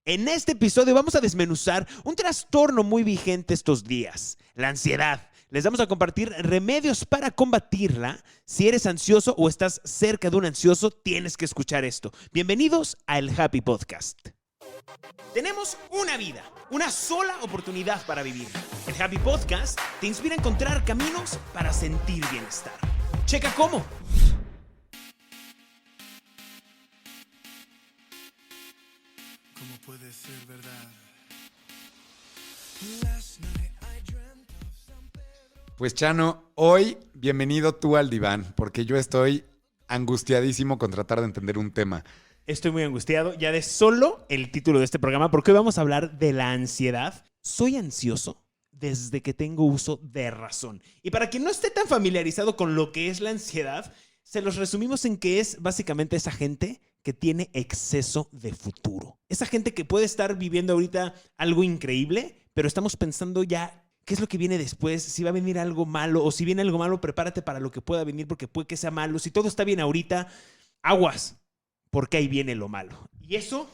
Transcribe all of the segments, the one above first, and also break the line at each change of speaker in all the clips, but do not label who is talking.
En este episodio vamos a desmenuzar un trastorno muy vigente estos días, la ansiedad. Les vamos a compartir remedios para combatirla. Si eres ansioso o estás cerca de un ansioso, tienes que escuchar esto. Bienvenidos a El Happy Podcast. Tenemos una vida, una sola oportunidad para vivir. El Happy Podcast te inspira a encontrar caminos para sentir bienestar. Checa cómo.
¿Cómo puede ser verdad?
Pues Chano, hoy bienvenido tú al diván, porque yo estoy angustiadísimo con tratar de entender un tema.
Estoy muy angustiado ya de solo el título de este programa, porque hoy vamos a hablar de la ansiedad. Soy ansioso desde que tengo uso de razón. Y para quien no esté tan familiarizado con lo que es la ansiedad, se los resumimos en que es básicamente esa gente que tiene exceso de futuro. Esa gente que puede estar viviendo ahorita algo increíble, pero estamos pensando ya qué es lo que viene después, si va a venir algo malo, o si viene algo malo, prepárate para lo que pueda venir porque puede que sea malo. Si todo está bien ahorita, aguas, porque ahí viene lo malo. Y eso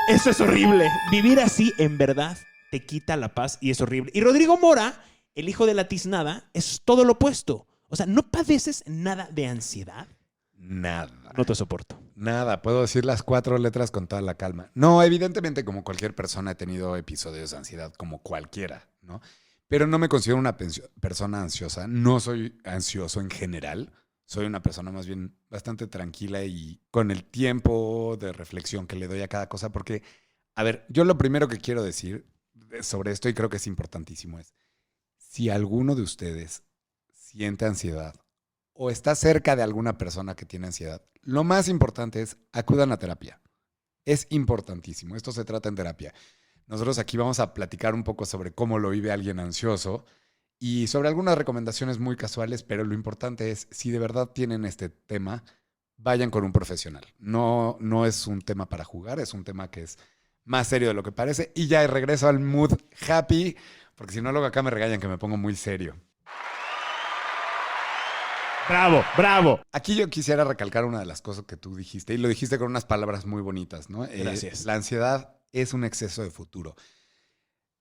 es horrible. Vivir así, en verdad, te quita la paz y es horrible. Y Rodrigo Mora, el hijo de la tiznada, es todo lo opuesto. O sea, ¿no padeces nada de ansiedad?
Nada.
No te soporto.
Nada, puedo decir las 4 letras con toda la calma. No, evidentemente como cualquier persona he tenido episodios de ansiedad, como cualquiera, ¿no? Pero no me considero una persona ansiosa. No soy ansioso en general. Soy una persona más bien bastante tranquila y con el tiempo de reflexión que le doy a cada cosa. Porque, a ver, yo lo primero que quiero decir sobre esto, y creo que es importantísimo, es si alguno de ustedes siente ansiedad o está cerca de alguna persona que tiene ansiedad, lo más importante es acudan a terapia. Es importantísimo. Esto se trata en terapia. Nosotros aquí vamos a platicar un poco sobre cómo lo vive alguien ansioso y sobre algunas recomendaciones muy casuales, pero lo importante es, si de verdad tienen este tema, vayan con un profesional. No es un tema para jugar, es un tema que es más serio de lo que parece. Y ya regreso al mood happy, porque si no luego acá me regañan que me pongo muy serio.
Bravo, bravo.
Aquí yo quisiera recalcar una de las cosas que tú dijiste, y lo dijiste con unas palabras muy bonitas, ¿no?
Gracias.
La ansiedad es un exceso de futuro.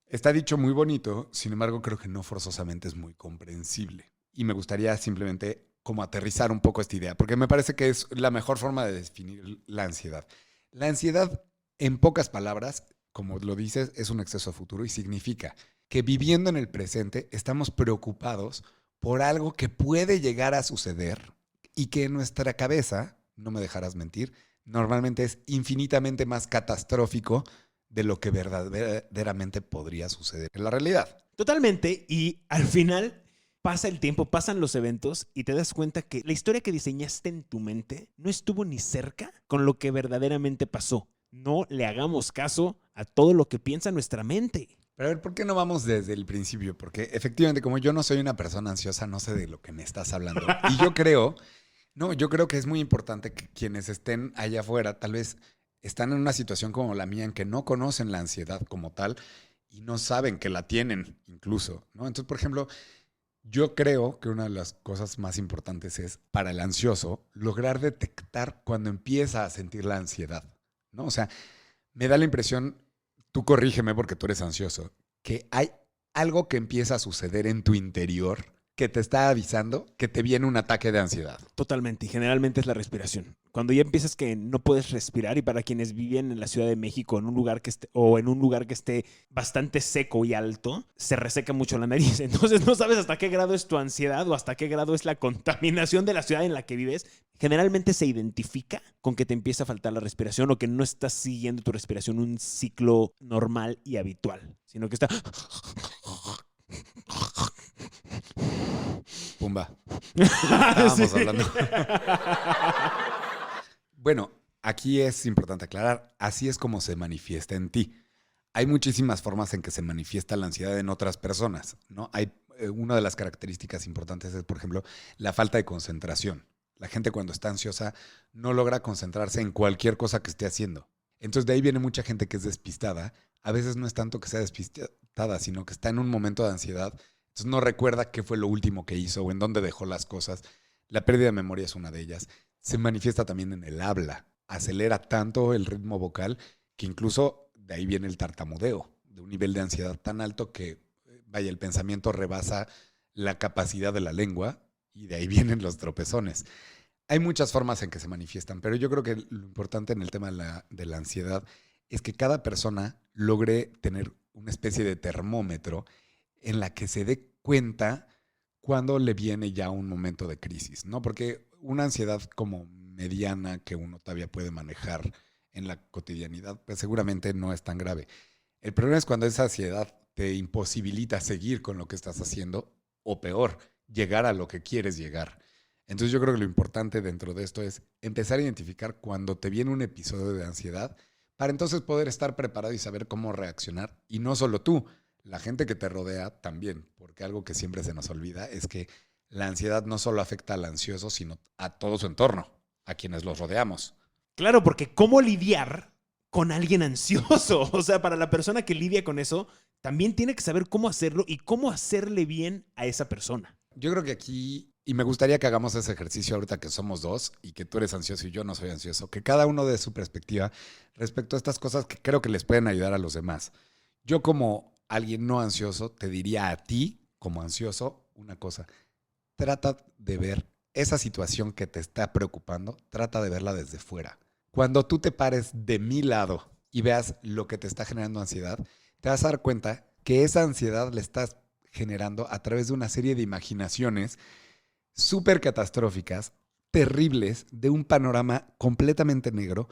Está dicho muy bonito, sin embargo creo que no forzosamente es muy comprensible. Y me gustaría simplemente como aterrizar un poco esta idea, porque me parece que es la mejor forma de definir la ansiedad. La ansiedad, en pocas palabras, como lo dices, es un exceso de futuro y significa que viviendo en el presente estamos preocupados por algo que puede llegar a suceder y que en nuestra cabeza, no me dejarás mentir, normalmente es infinitamente más catastrófico de lo que verdaderamente podría suceder en la realidad.
Totalmente. Y al final pasa el tiempo, pasan los eventos y te das cuenta que la historia que diseñaste en tu mente no estuvo ni cerca con lo que verdaderamente pasó. No le hagamos caso a todo lo que piensa nuestra mente.
Pero a ver, ¿por qué no vamos desde el principio? Porque efectivamente, como yo no soy una persona ansiosa, no sé de lo que me estás hablando. Y yo creo que es muy importante que quienes estén allá afuera, tal vez están en una situación como la mía, en que no conocen la ansiedad como tal y no saben que la tienen incluso, ¿no? Entonces, por ejemplo, yo creo que una de las cosas más importantes es, para el ansioso, lograr detectar cuando empieza a sentir la ansiedad, ¿no? O sea, me da la impresión, tú corrígeme porque tú eres ansioso, que hay algo que empieza a suceder en tu interior que te está avisando que te viene un ataque de ansiedad.
Totalmente. Y generalmente es la respiración. Cuando ya empiezas que no puedes respirar, y para quienes viven en la Ciudad de México en un lugar que esté, o en un lugar que esté bastante seco y alto, se reseca mucho la nariz. Entonces no sabes hasta qué grado es tu ansiedad o hasta qué grado es la contaminación de la ciudad en la que vives. Generalmente se identifica con que te empieza a faltar la respiración o que no estás siguiendo tu respiración un ciclo normal y habitual, sino que está...
Pumba. Estábamos
Sí.
hablando. Bueno, aquí es importante aclarar, así es como se manifiesta en ti. Hay muchísimas formas en que se manifiesta la ansiedad en otras personas, ¿no? Una de las características importantes es, por ejemplo, la falta de concentración. La gente cuando está ansiosa no logra concentrarse en cualquier cosa que esté haciendo. Entonces de ahí viene mucha gente que es despistada. A veces no es tanto que sea despistada, sino que está en un momento de ansiedad. Entonces no recuerda qué fue lo último que hizo o en dónde dejó las cosas. La pérdida de memoria es una de ellas. Se manifiesta también en el habla. Acelera tanto el ritmo vocal que incluso de ahí viene el tartamudeo, de un nivel de ansiedad tan alto que, vaya, el pensamiento rebasa la capacidad de la lengua y de ahí vienen los tropezones. Hay muchas formas en que se manifiestan, pero yo creo que lo importante en el tema de la ansiedad es que cada persona logre tener una especie de termómetro en la que se dé cuenta cuando le viene ya un momento de crisis, ¿no? Porque una ansiedad como mediana que uno todavía puede manejar en la cotidianidad, pues seguramente no es tan grave. El problema es cuando esa ansiedad te imposibilita seguir con lo que estás haciendo o peor, llegar a lo que quieres llegar. Entonces yo creo que lo importante dentro de esto es empezar a identificar cuando te viene un episodio de ansiedad para entonces poder estar preparado y saber cómo reaccionar. Y no solo tú, la gente que te rodea también, porque algo que siempre se nos olvida es que la ansiedad no solo afecta al ansioso, sino a todo su entorno, a quienes los rodeamos.
Claro, porque ¿cómo lidiar con alguien ansioso? O sea, para la persona que lidia con eso, también tiene que saber cómo hacerlo y cómo hacerle bien a esa persona.
Yo creo que aquí, y me gustaría que hagamos ese ejercicio ahorita que somos dos y que tú eres ansioso y yo no soy ansioso, que cada uno dé su perspectiva respecto a estas cosas que creo que les pueden ayudar a los demás. Yo como alguien no ansioso te diría a ti, como ansioso, una cosa. Trata de ver esa situación que te está preocupando, trata de verla desde fuera. Cuando tú te pares de mi lado y veas lo que te está generando ansiedad, te vas a dar cuenta que esa ansiedad le estás generando a través de una serie de imaginaciones súper catastróficas, terribles, de un panorama completamente negro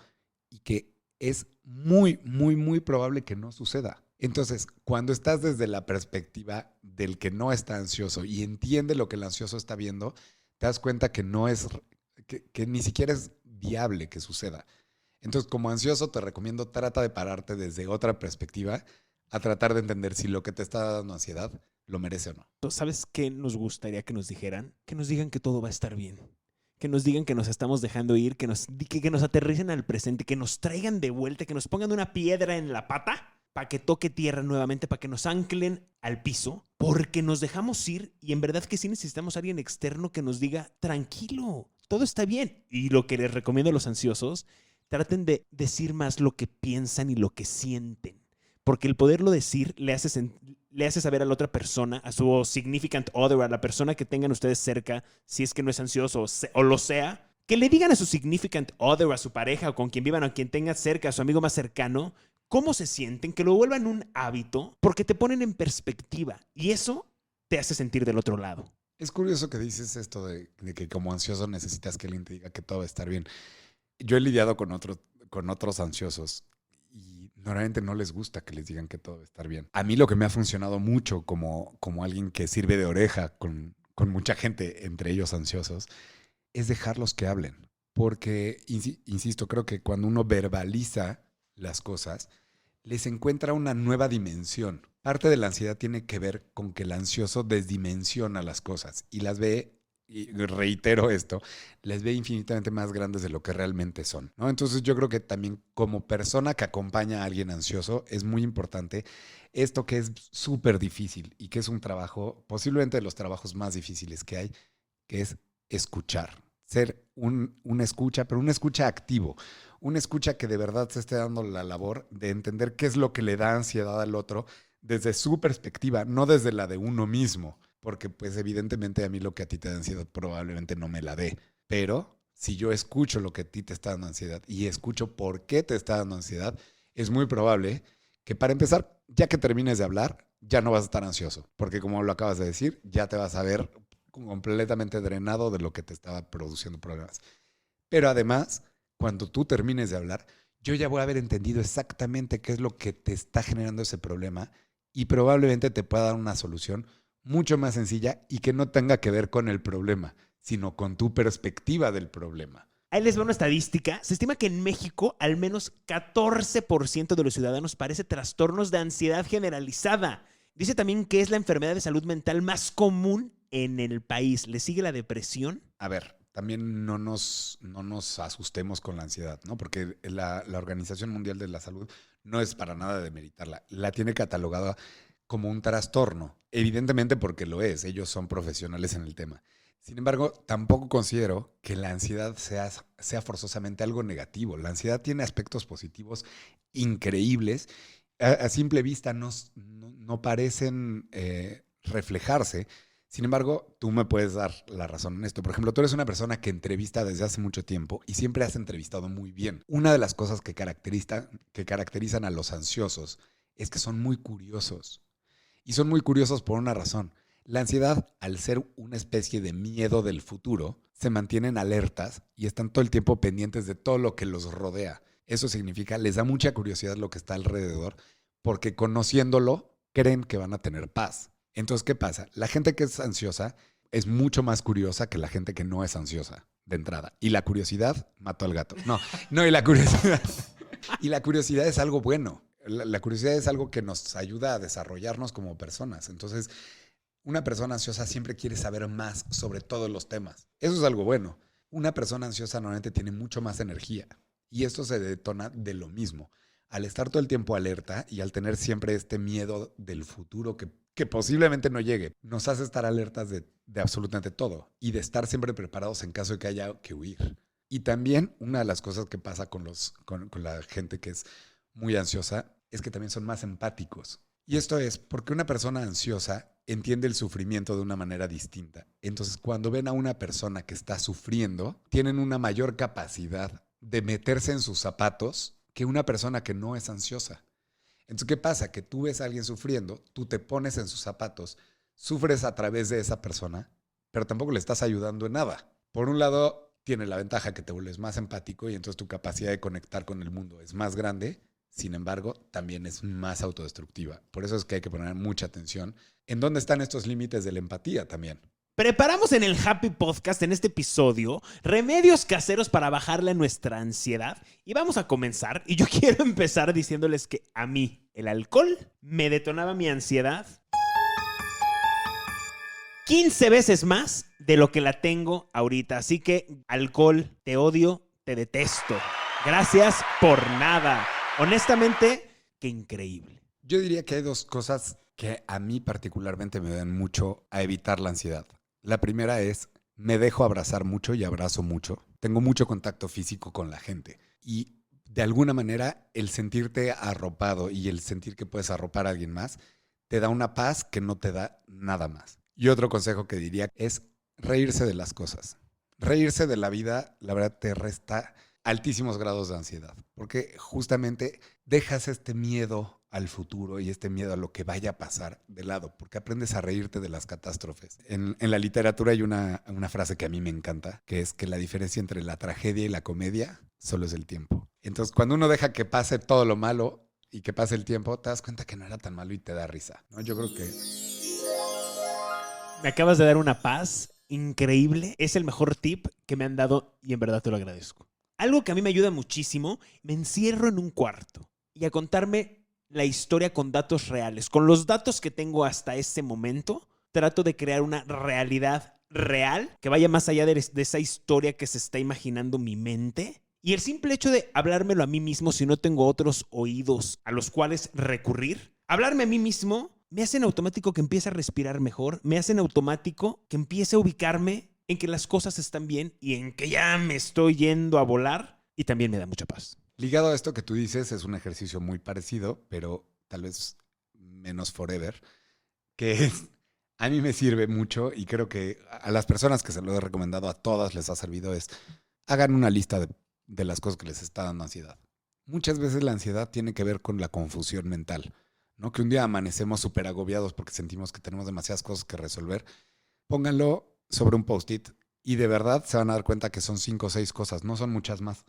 y que es muy, muy, muy probable que no suceda. Entonces, cuando estás desde la perspectiva del que no está ansioso y entiende lo que el ansioso está viendo, te das cuenta que no es, que ni siquiera es viable que suceda. Entonces, como ansioso, te recomiendo trata de pararte desde otra perspectiva a tratar de entender si lo que te está dando ansiedad lo merece o no.
¿Sabes qué nos gustaría que nos dijeran? Que nos digan que todo va a estar bien. Que nos digan que nos estamos dejando ir, que nos aterricen al presente, que nos traigan de vuelta, que nos pongan una piedra en la pata para que toque tierra nuevamente, para que nos anclen al piso, porque nos dejamos ir y en verdad que sí necesitamos a alguien externo que nos diga, tranquilo, todo está bien. Y lo que les recomiendo a los ansiosos, traten de decir más lo que piensan y lo que sienten, porque el poderlo decir le hace saber a la otra persona, a su significant other, a la persona que tengan ustedes cerca, si es que no es ansioso o lo sea, que le digan a su significant other, a su pareja o con quien vivan o a quien tengan cerca, a su amigo más cercano, cómo se sienten, que lo vuelvan un hábito, porque te ponen en perspectiva y eso te hace sentir del otro lado.
Es curioso que dices esto de que como ansioso necesitas que alguien te diga que todo va a estar bien. Yo he lidiado con otros ansiosos y normalmente no les gusta que les digan que todo va a estar bien. A mí lo que me ha funcionado mucho como alguien que sirve de oreja con mucha gente, entre ellos ansiosos, es dejarlos que hablen. Porque, insisto, creo que cuando uno verbaliza las cosas, les encuentra una nueva dimensión. Parte de la ansiedad tiene que ver con que el ansioso desdimensiona las cosas y las ve, y reitero esto, les ve infinitamente más grandes de lo que realmente son, ¿no? Entonces yo creo que también como persona que acompaña a alguien ansioso es muy importante esto que es súper difícil y que es un trabajo, posiblemente de los trabajos más difíciles que hay, que es escuchar. Ser un escucha, pero un escucha activo. Un escucha que de verdad se esté dando la labor de entender qué es lo que le da ansiedad al otro desde su perspectiva, no desde la de uno mismo. Porque pues evidentemente a mí lo que a ti te da ansiedad probablemente no me la dé. Pero si yo escucho lo que a ti te está dando ansiedad y escucho por qué te está dando ansiedad, es muy probable que para empezar, ya que termines de hablar, ya no vas a estar ansioso. Porque como lo acabas de decir, ya te vas a ver completamente drenado de lo que te estaba produciendo problemas. Pero además, cuando tú termines de hablar, yo ya voy a haber entendido exactamente qué es lo que te está generando ese problema y probablemente te pueda dar una solución mucho más sencilla y que no tenga que ver con el problema, sino con tu perspectiva del problema.
Ahí les va una estadística. Se estima que en México al menos 14% de los ciudadanos padece trastornos de ansiedad generalizada. Dice también que es la enfermedad de salud mental más común en el país. ¿Le sigue la depresión?
A ver, también no nos asustemos con la ansiedad, ¿no? Porque la Organización Mundial de la Salud no es para nada demeritarla. La tiene catalogada como un trastorno, evidentemente porque lo es, ellos son profesionales en el tema. Sin embargo, tampoco considero que la ansiedad sea forzosamente algo negativo. La ansiedad tiene aspectos positivos increíbles. A simple vista no parecen reflejarse. Sin embargo, tú me puedes dar la razón en esto. Por ejemplo, tú eres una persona que entrevista desde hace mucho tiempo y siempre has entrevistado muy bien. Una de las cosas que caracterizan a los ansiosos es que son muy curiosos. Y son muy curiosos por una razón. La ansiedad, al ser una especie de miedo del futuro, se mantienen alertas y están todo el tiempo pendientes de todo lo que los rodea. Eso significa, les da mucha curiosidad lo que está alrededor, porque conociéndolo, creen que van a tener paz. Entonces, ¿qué pasa? La gente que es ansiosa es mucho más curiosa que la gente que no es ansiosa, de entrada. Y la curiosidad mató al gato. No, y la curiosidad... Y la curiosidad es algo bueno. La curiosidad es algo que nos ayuda a desarrollarnos como personas. Entonces, una persona ansiosa siempre quiere saber más sobre todos los temas. Eso es algo bueno. Una persona ansiosa normalmente tiene mucho más energía. Y esto se detona de lo mismo. Al estar todo el tiempo alerta y al tener siempre este miedo del futuro que posiblemente no llegue, nos hace estar alertas de absolutamente todo y de estar siempre preparados en caso de que haya que huir. Y también una de las cosas que pasa con la gente que es muy ansiosa es que también son más empáticos. Y esto es porque una persona ansiosa entiende el sufrimiento de una manera distinta. Entonces, cuando ven a una persona que está sufriendo, tienen una mayor capacidad de meterse en sus zapatos que una persona que no es ansiosa. Entonces, ¿qué pasa? Que tú ves a alguien sufriendo, tú te pones en sus zapatos, sufres a través de esa persona, pero tampoco le estás ayudando en nada. Por un lado, tiene la ventaja que te vuelves más empático y entonces tu capacidad de conectar con el mundo es más grande. Sin embargo, también es más autodestructiva. Por eso es que hay que poner mucha atención en dónde están estos límites de la empatía también.
Preparamos en el Happy Podcast, en este episodio, remedios caseros para bajarle a nuestra ansiedad. Y vamos a comenzar. Y yo quiero empezar diciéndoles que a mí el alcohol me detonaba mi ansiedad 15 veces más de lo que la tengo ahorita. Así que, alcohol, te odio, te detesto. Gracias por nada. Honestamente, qué increíble.
Yo diría que hay dos cosas que a mí particularmente me dan mucho a evitar la ansiedad. La primera es, me dejo abrazar mucho y abrazo mucho. Tengo mucho contacto físico con la gente. Y de alguna manera, el sentirte arropado y el sentir que puedes arropar a alguien más, te da una paz que no te da nada más. Y otro consejo que diría es reírse de las cosas. Reírse de la vida, la verdad, te resta altísimos grados de ansiedad, porque justamente dejas este miedo al futuro y este miedo a lo que vaya a pasar de lado, porque aprendes a reírte de las catástrofes. En la literatura hay una frase que a mí me encanta, que es que la diferencia entre la tragedia y la comedia solo es el tiempo. Entonces, cuando uno deja que pase todo lo malo y que pase el tiempo, te das cuenta que no era tan malo y te da risa, ¿no? Yo creo que...
Me acabas de dar una paz increíble. Es el mejor tip que me han dado y en verdad te lo agradezco. Algo que a mí me ayuda muchísimo, me encierro en un cuarto y a contarme la historia con datos reales. Con los datos que tengo hasta ese momento, trato de crear una realidad real que vaya más allá de esa historia que se está imaginando mi mente. Y el simple hecho de hablármelo a mí mismo, si no tengo otros oídos a los cuales recurrir, hablarme a mí mismo me hace en automático que empiece a respirar mejor, me hace en automático que empiece a ubicarme en que las cosas están bien y en que ya me estoy yendo a volar, y también me da mucha paz.
Ligado a esto que tú dices, es un ejercicio muy parecido, pero tal vez menos forever, que a mí me sirve mucho y creo que a las personas que se lo he recomendado, a todas les ha servido, es hagan una lista de las cosas que les está dando ansiedad. Muchas veces la ansiedad tiene que ver con la confusión mental, ¿no? Que un día amanecemos súper agobiados porque sentimos que tenemos demasiadas cosas que resolver. Pónganlo sobre un post-it y de verdad se van a dar cuenta que son 5 o 6 cosas, no son muchas más.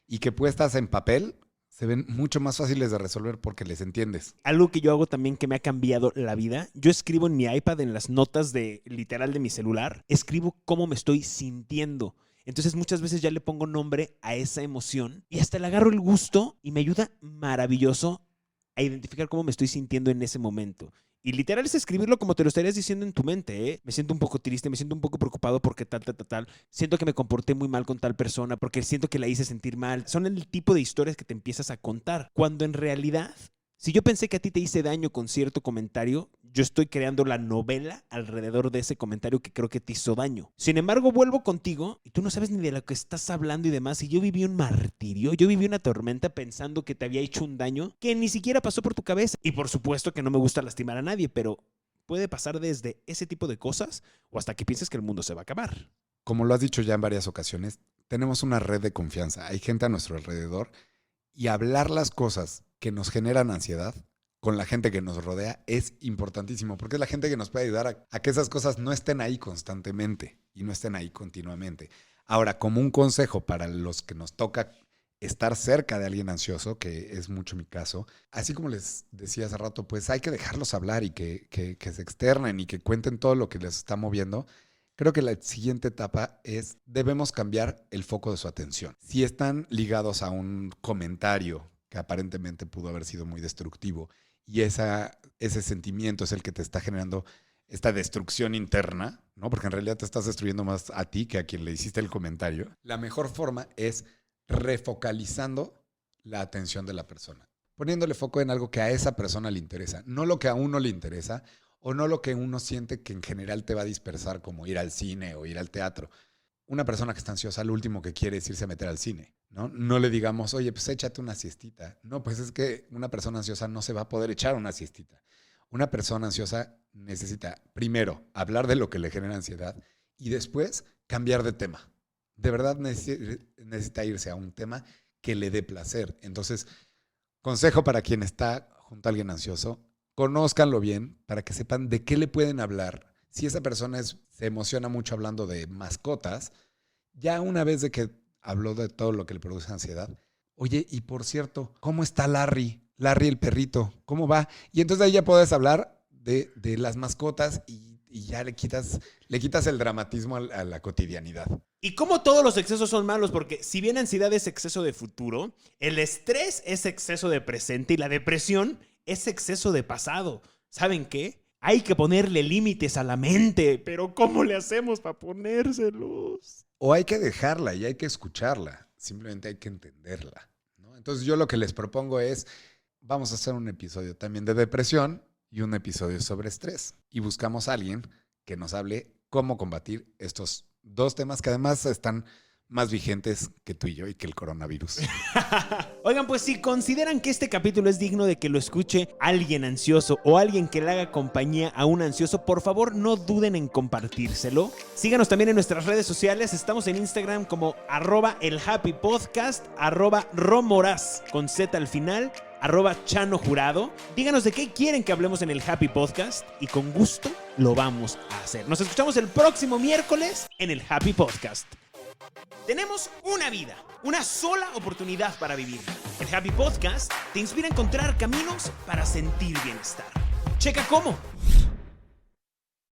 Y que puestas en papel se ven mucho más fáciles de resolver porque les entiendes.
Algo que yo hago también que me ha cambiado la vida, yo escribo en mi iPad, en las notas literal de mi celular, escribo cómo me estoy sintiendo. Entonces muchas veces ya le pongo nombre a esa emoción y hasta le agarro el gusto y me ayuda maravilloso a identificar cómo me estoy sintiendo en ese momento. Y literal es escribirlo como te lo estarías diciendo en tu mente, ¿eh? Me siento un poco triste, me siento un poco preocupado porque tal. Siento que me comporté muy mal con tal persona, porque siento que la hice sentir mal. Son el tipo de historias que te empiezas a contar. Cuando en realidad, si yo pensé que a ti te hice daño con cierto comentario, yo estoy creando la novela alrededor de ese comentario que creo que te hizo daño. Sin embargo, vuelvo contigo y tú no sabes ni de lo que estás hablando y demás. Y yo viví un martirio, yo viví una tormenta pensando que te había hecho un daño que ni siquiera pasó por tu cabeza. Y por supuesto que no me gusta lastimar a nadie, pero puede pasar desde ese tipo de cosas o hasta que pienses que el mundo se va a acabar.
Como lo has dicho ya en varias ocasiones, tenemos una red de confianza. Hay gente a nuestro alrededor y hablar las cosas que nos generan ansiedad con la gente que nos rodea es importantísimo, porque es la gente que nos puede ayudar a que esas cosas no estén ahí constantemente y no estén ahí continuamente. Ahora, como un consejo para los que nos toca estar cerca de alguien ansioso, que es mucho mi caso, así como les decía hace rato, pues hay que dejarlos hablar y que se externen y que cuenten todo lo que les está moviendo. Creo que la siguiente etapa es, debemos cambiar el foco de su atención. Si están ligados a un comentario que aparentemente pudo haber sido muy destructivo y ese sentimiento es el que te está generando esta destrucción interna, ¿no? Porque en realidad te estás destruyendo más a ti que a quien le hiciste el comentario. La mejor forma es refocalizando la atención de la persona, poniéndole foco en algo que a esa persona le interesa, no lo que a uno le interesa o no lo que uno siente que en general te va a dispersar, como ir al cine o ir al teatro. Una persona que está ansiosa, lo último que quiere es irse a meter al cine, ¿no? No le digamos, oye, pues échate una siestita. No, pues es que una persona ansiosa no se va a poder echar una siestita. Una persona ansiosa necesita, primero, hablar de lo que le genera ansiedad y después cambiar de tema. De verdad necesita irse a un tema que le dé placer. Entonces, consejo para quien está junto a alguien ansioso, conózcanlo bien para que sepan de qué le pueden hablar. Si esa persona se emociona mucho hablando de mascotas, ya una vez de que habló de todo lo que le produce ansiedad, oye, y por cierto, ¿cómo está Larry? Larry el perrito, ¿cómo va? Y entonces ahí ya puedes hablar de las mascotas y ya le quitas el dramatismo a la cotidianidad.
Y como todos los excesos son malos, porque si bien ansiedad es exceso de futuro, el estrés es exceso de presente y la depresión es exceso de pasado. ¿Saben qué? Hay que ponerle límites a la mente, pero ¿cómo le hacemos para ponérselos?
O hay que dejarla y hay que escucharla, simplemente hay que entenderla, ¿no? Entonces yo lo que les propongo es, vamos a hacer un episodio también de depresión y un episodio sobre estrés. Y buscamos a alguien que nos hable cómo combatir estos dos temas que además están más vigentes que tú y yo y que el coronavirus.
Oigan, pues si consideran que este capítulo es digno de que lo escuche alguien ansioso o alguien que le haga compañía a un ansioso, por favor no duden en compartírselo. Síganos también en nuestras redes sociales. Estamos en Instagram como @elhappypodcast, @romoraz con Z al final, @chanojurado. Díganos de qué quieren que hablemos en el Happy Podcast y con gusto lo vamos a hacer. Nos escuchamos el próximo miércoles en el Happy Podcast. Tenemos una vida, una sola oportunidad para vivir. El Happy Podcast te inspira a encontrar caminos para sentir bienestar. Checa cómo